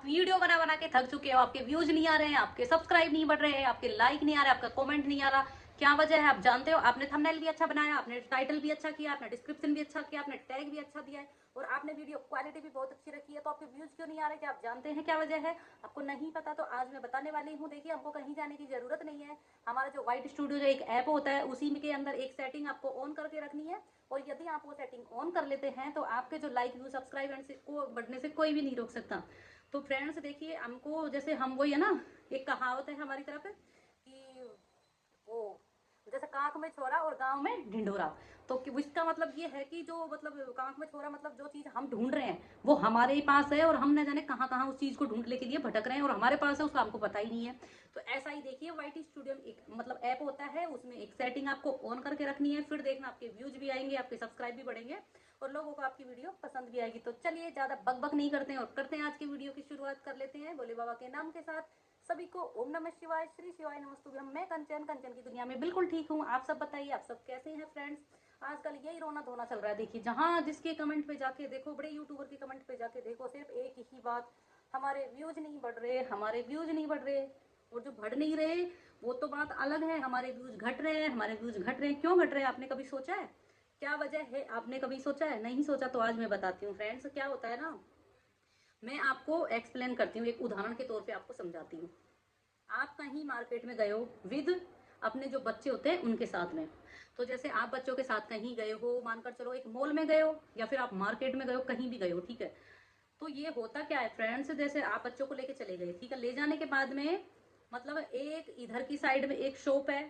Video बना बना के थक चुके हो, आपके व्यूज नहीं आ रहे हैं, आपके सब्सक्राइब नहीं बढ़ रहे हैं, आपके लाइक नहीं आ रहे, आपका कमेंट नहीं आ रहा। क्या वजह है आप जानते हो? आपने थंबनेल भी अच्छा बनाया, आपने टाइटल भी अच्छा किया, आपने डिस्क्रिप्शन भी अच्छा किया, आपने टैग भी अच्छा दिया है और आपने वीडियो क्वालिटी भी बहुत अच्छी रखी है, तो आपके व्यूज क्यों नहीं आ रहे? क्या आप जानते हैं क्या वजह है? आपको नहीं पता तो आज मैं बताने वाली हूँ। देखिए, हमको कहीं जाने की जरूरत नहीं है। हमारा जो व्हाइट स्टूडियो जो एक ऐप होता है, उसी के अंदर एक सेटिंग आपको ऑन करके रखनी है और यदि आप वो सेटिंग ऑन कर लेते हैं तो आपके जो लाइक व्यू सब्सक्राइब को बढ़ने से कोई भी नहीं रोक सकता। तो फ्रेंड्स देखिए, हमको जैसे हम वही है ना, एक कहावत है हमारी तरफ कि वो जैसे कांख में छोरा और गांव में ढिंढोरा। तो इसका मतलब ये है कि जो मतलब कांख में छोरा मतलब जो चीज हम ढूंढ रहे हैं वो हमारे ही पास है और हम न जाने कहाँ कहाँ उस चीज को ढूंढने के लिए भटक रहे हैं और हमारे पास है उसका हमको पता ही नहीं है। तो ऐसा ही देखिए, वाईटी स्टूडियो एक मतलब ऐप होता है, उसमें एक सेटिंग आपको ऑन करके रखनी है, फिर देखना आपके व्यूज भी आएंगे, आपके सब्सक्राइब भी बढ़ेंगे और लोगों को आपकी वीडियो पसंद भी आएगी। तो चलिए ज्यादा बक बक नहीं करते हैं और करते हैं आज की वीडियो की शुरुआत कर लेते हैं भोले बाबा के नाम के साथ। सभी को ओम नमः शिवाय, श्री शिवाय नमस्तुभ्यम। मैं कंचन, कंचन की दुनिया में बिल्कुल ठीक हूँ। आप सब बताइए, आप सब कैसे हैं फ्रेंड्स? आजकल यही रोना धोना चल रहा है। देखिए, जहाँ जिसके कमेंट पे जाके देखो, बड़े यूट्यूबर के कमेंट पे जाके देखो, सिर्फ एक ही बात, हमारे व्यूज नहीं बढ़ रहे, हमारे व्यूज नहीं बढ़ रहे। और जो बढ़ नहीं रहे वो तो बात अलग है, हमारे व्यूज घट रहे हैं, हमारे व्यूज घट रहे हैं। क्यों घट रहे हैं आपने कभी सोचा है? क्या वजह है आपने कभी सोचा है? नहीं सोचा तो आज मैं बताती हूँ फ्रेंड्स। क्या होता है ना, मैं आपको एक्सप्लेन करती हूँ, एक उदाहरण के तौर पे आपको समझाती हूँ। आप कहीं मार्केट में गए हो विद अपने जो बच्चे होते हैं उनके साथ में। तो जैसे आप बच्चों के साथ कहीं गए हो, मानकर चलो एक मॉल में गए हो या फिर आप मार्केट में गए हो, कहीं भी गए हो, ठीक है। तो ये होता क्या है फ्रेंड्स, जैसे आप बच्चों को लेके चले गए, ठीक है, ले जाने के बाद में मतलब एक इधर की साइड में एक शॉप है,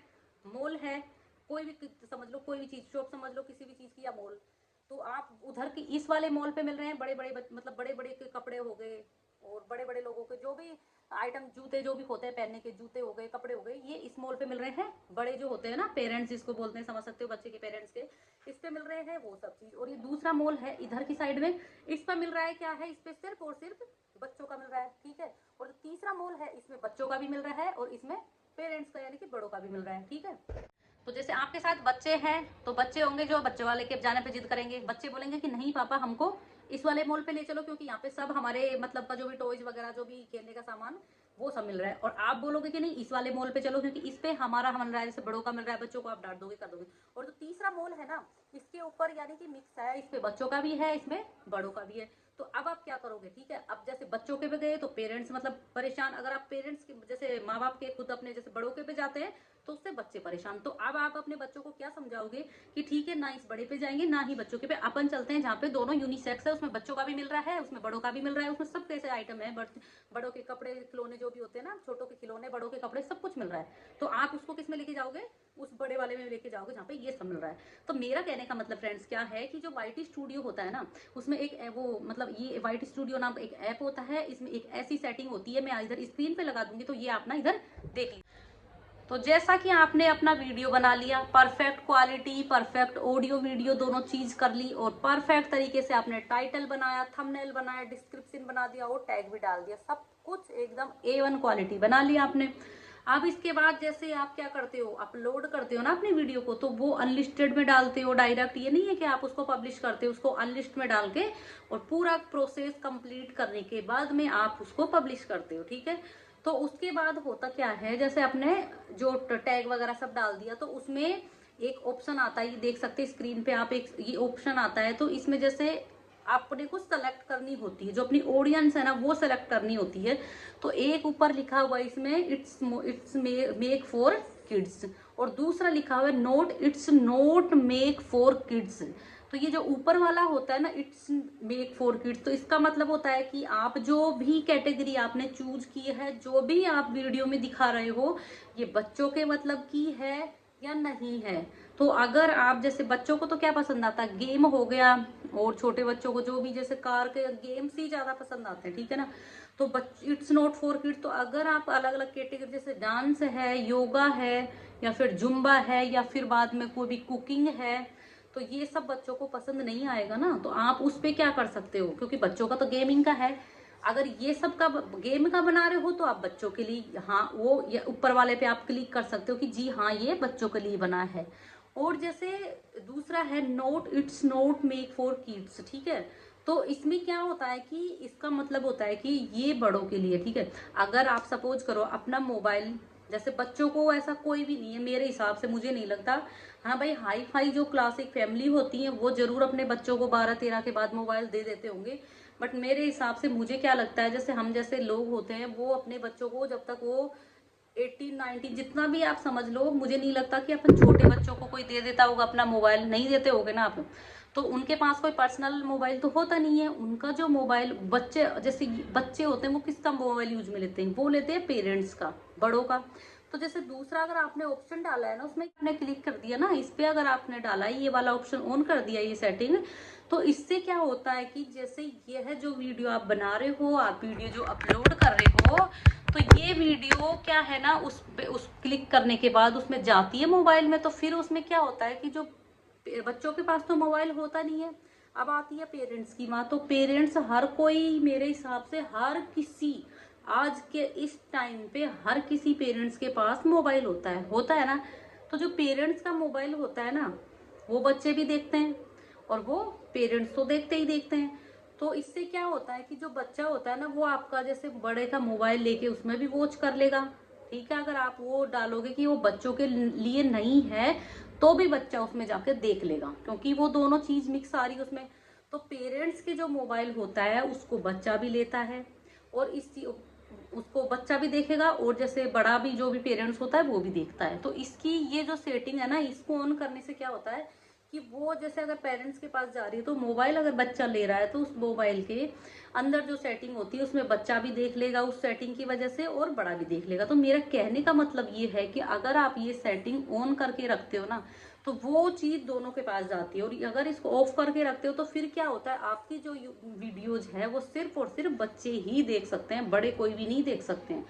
मॉल है, कोई भी समझ लो, कोई भी चीज शॉप समझ लो, किसी भी चीज की, या मॉल। तो आप उधर की इस वाले मॉल पे मिल रहे हैं बड़े बड़े मतलब बड़े बड़े के कपड़े हो गए और बड़े बड़े लोगों के जो भी आइटम, जूते जो भी होते हैं पहनने के, जूते हो गए, कपड़े हो गए, ये इस मॉल पे मिल रहे हैं। बड़े जो होते हैं ना, पेरेंट्स जिसको बोलते हैं, समझ सकते हो, बच्चे के पेरेंट्स के, इस पे मिल रहे हैं वो सब चीज। और ये दूसरा मॉल है इधर की साइड में, इस पर मिल रहा है क्या है, इस पे सिर्फ और सिर्फ बच्चों का मिल रहा है, ठीक है। और जो तीसरा मॉल है, इसमें बच्चों का भी मिल रहा है और इसमें पेरेंट्स का यानी कि बड़ों का भी मिल रहा है, ठीक है। तो जैसे आपके साथ बच्चे हैं तो बच्चे होंगे जो बच्चे वाले के जाने पे जिद करेंगे, बच्चे बोलेंगे कि नहीं पापा हमको इस वाले मॉल पे ले चलो क्योंकि यहाँ पे सब हमारे मतलब का जो भी टॉयज वगैरह जो भी खेलने का सामान वो सब मिल रहा है। और आप बोलोगे कि नहीं इस वाले मॉल पे चलो क्योंकि इस पे हमारा मिल रहा है, जैसे बड़ों का मिल रहा है, बच्चों को आप डांट दोगे, कर दोगे। और जो तीसरा मॉल है ना, इसके ऊपर यानी कि मिक्स है, इस पे बच्चों का भी है, इसमें बड़ों का भी है। तो अब आप क्या करोगे, ठीक है। अब जैसे बच्चों के पे गए तो पेरेंट्स मतलब परेशान, अगर आप पेरेंट्स के जैसे माँ बाप के खुद अपने जैसे बड़ों के पे जाते हैं तो उससे बच्चे परेशान। तो अब आप अपने बच्चों को क्या समझाओगे कि ठीक है, ना इस बड़े पे जाएंगे ना ही बच्चों के पे, अपन चलते हैं जहाँ पे दोनों यूनिसेक्स है, उसमें बच्चों का भी मिल रहा है, उसमें बड़ों का भी मिल रहा है, उसमें सब कैसे आइटम है, बड़ों के कपड़े खिलौने जो भी होते हैं ना, छोटों के खिलौने, बड़ों के कपड़े, सब कुछ मिल रहा है। तो आप उसको किस में लेके जाओगे? उस बड़े वाले में लेके जाओगे जहाँ पे ये सब मिल रहा है। तो मेरा कहने का मतलब फ्रेंड्स क्या है कि जो वाईटी स्टूडियो होता है ना, उसमें एक वो मतलब ये वाईटी स्टूडियो नाम एक ऐप होता है, इसमें एक ऐसी सेटिंग होती है, मैं इधर स्क्रीन पे लगा दूंगी तो ये आप ना इधर देख लीजिए। तो जैसा कि आपने अपना वीडियो बना लिया, perfect quality, perfect audio video दोनों चीज कर ली और परफेक्ट तरीके से आपने टाइटल बनाया, थंबनेल बनाया, डिस्क्रिप्शन बना दिया और टैग भी डाल दिया, सब कुछ एकदम A1 क्वालिटी बना लिया आपने। अब इसके बाद जैसे आप क्या करते हो, अपलोड करते हो ना अपनी वीडियो को, तो वो अनलिस्टेड में डालते हो डायरेक्ट, ये नहीं है कि आप उसको पब्लिश करते हो, उसको अनलिस्ट में डाल के और पूरा प्रोसेस कंप्लीट करने के बाद में आप उसको पब्लिश करते हो, ठीक है। तो उसके बाद होता क्या है, जैसे आपने जो टैग वगैरह सब डाल दिया तो उसमें एक ऑप्शन आता है, ये देख सकते हैं स्क्रीन पे आप, एक ये ऑप्शन आता है। तो इसमें जैसे आपने कुछ सेलेक्ट करनी होती है, जो अपनी ऑडियंस है ना वो सेलेक्ट करनी होती है। तो एक ऊपर लिखा हुआ है इसमें इट्स मेक फॉर किड्स और दूसरा लिखा हुआ है note it's note make for kids. तो ये जो ऊपर वाला होता है ना, इट्स मेक फॉर किड्स, तो इसका मतलब होता है कि आप जो भी कैटेगरी आपने चूज की है, जो भी आप वीडियो में दिखा रहे हो, ये बच्चों के मतलब की है या नहीं है। तो अगर आप जैसे बच्चों को तो क्या पसंद आता है, गेम हो गया, और छोटे बच्चों को जो भी जैसे कार के गेम्स ही ज्यादा पसंद आते हैं, ठीक है ना। तो इट्स नॉट फॉर किड्स। तो अगर आप अलग अलग कैटेगरी जैसे डांस है, योगा है, या फिर जुम्बा है, या फिर बाद में कोई भी कुकिंग है, तो ये सब बच्चों को पसंद नहीं आएगा ना। तो आप उस पे क्या कर सकते हो, क्योंकि बच्चों का तो गेमिंग का है, अगर ये सब का गेम का बना रहे हो तो आप बच्चों के लिए हाँ वो ये ऊपर वाले पे आप क्लिक कर सकते हो कि जी हाँ ये बच्चों के लिए बना है। और जैसे दूसरा है note it's note make for kids, ठीक है। तो इसमें क्या होता है कि इसका मतलब होता है कि ये बड़ों के लिए, ठीक है। अगर आप सपोज करो अपना मोबाइल, जैसे बच्चों को ऐसा कोई भी नहीं है मेरे हिसाब से, मुझे नहीं लगता। हाँ भाई, हाई फाई जो क्लासिक फैमिली होती है वो जरूर अपने बच्चों को 12-13 के बाद मोबाइल दे देते होंगे, बट मेरे हिसाब से मुझे क्या लगता है, जैसे हम जैसे लोग होते हैं वो अपने बच्चों को जब तक वो 18-19 जितना भी आप समझ लो, मुझे नहीं लगता कि अपन छोटे बच्चों को कोई दे देता होगा अपना मोबाइल, नहीं देते होगे ना आप। तो उनके पास कोई पर्सनल मोबाइल तो होता नहीं है। उनका जो मोबाइल बच्चे, जैसे बच्चे होते हैं वो किसका मोबाइल यूज में लेते हैं, वो लेते हैं पेरेंट्स का, बड़ों का। तो जैसे दूसरा अगर आपने ऑप्शन डाला है ना, उसमें आपने क्लिक कर दिया ना, इस पे अगर आपने डाला है ये वाला ऑप्शन ऑन कर दिया, ये सेटिंग, तो इससे क्या होता है कि जैसे ये है जो वीडियो आप बना रहे हो, आप वीडियो जो अपलोड कर रहे हो, तो ये वीडियो क्या है ना, उस क्लिक करने के बाद उसमें जाती है मोबाइल में, तो फिर उसमें क्या होता है कि जो बच्चों के पास तो मोबाइल होता नहीं है, अब आती है पेरेंट्स की माँ। तो पेरेंट्स हर कोई, मेरे हिसाब से हर किसी, आज के इस टाइम पे हर किसी पेरेंट्स के पास मोबाइल होता है ना। तो जो पेरेंट्स का मोबाइल होता है ना, वो बच्चे भी देखते हैं और वो पेरेंट्स तो देखते ही देखते हैं। तो इससे क्या होता है कि जो बच्चा होता है ना, वो आपका जैसे बड़े का मोबाइल लेके उसमें भी वॉच कर लेगा, ठीक है। अगर आप वो डालोगे कि वो बच्चों के लिए नहीं है, तो भी बच्चा उसमें जाके देख लेगा, क्योंकि वो दोनों चीज मिक्स आ रही है उसमें। तो पेरेंट्स के जो मोबाइल होता है उसको बच्चा भी लेता है, और उसको बच्चा भी देखेगा, और जैसे बड़ा भी जो भी पेरेंट्स होता है वो भी देखता है। तो इसकी ये जो सेटिंग है ना, इसको ऑन करने से क्या होता है कि वो जैसे अगर पेरेंट्स के पास जा रही है, तो मोबाइल अगर बच्चा ले रहा है तो उस मोबाइल के अंदर जो सेटिंग होती है उसमें बच्चा भी देख लेगा उस सेटिंग की वजह से, और बड़ा भी देख लेगा। तो मेरा कहने का मतलब ये है कि अगर आप ये सेटिंग ऑन करके रखते हो ना, तो वो चीज दोनों के पास जाती है। और अगर इसको ऑफ करके रखते हो तो फिर क्या होता है, आपकी जो वीडियोज है वो सिर्फ और सिर्फ बच्चे ही देख सकते हैं, बड़े कोई भी नहीं देख सकते हैं।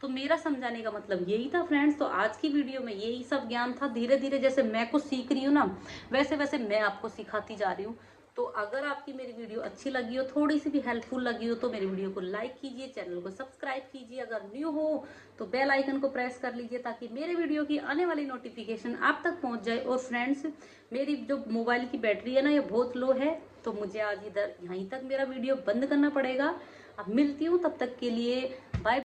तो मेरा समझाने का मतलब यही था फ्रेंड्स। तो आज की वीडियो में यही सब ज्ञान था। धीरे धीरे जैसे मैं कुछ सीख रही हूँ ना, वैसे वैसे मैं आपको सिखाती जा रही हूँ। तो अगर आपकी मेरी वीडियो अच्छी लगी हो, थोड़ी सी भी हेल्पफुल लगी हो, तो मेरी वीडियो को लाइक कीजिए, चैनल को सब्सक्राइब कीजिए, अगर न्यू हो तो बेल आइकन को प्रेस कर लीजिए, ताकि मेरे वीडियो की आने वाली नोटिफिकेशन आप तक पहुंच जाए। और फ्रेंड्स, मेरी जो मोबाइल की बैटरी है ना, ये बहुत लो है, तो मुझे आज इधर यहीं तक मेरा वीडियो बंद करना पड़ेगा। अब मिलती हूँ, तब तक के लिए बाय।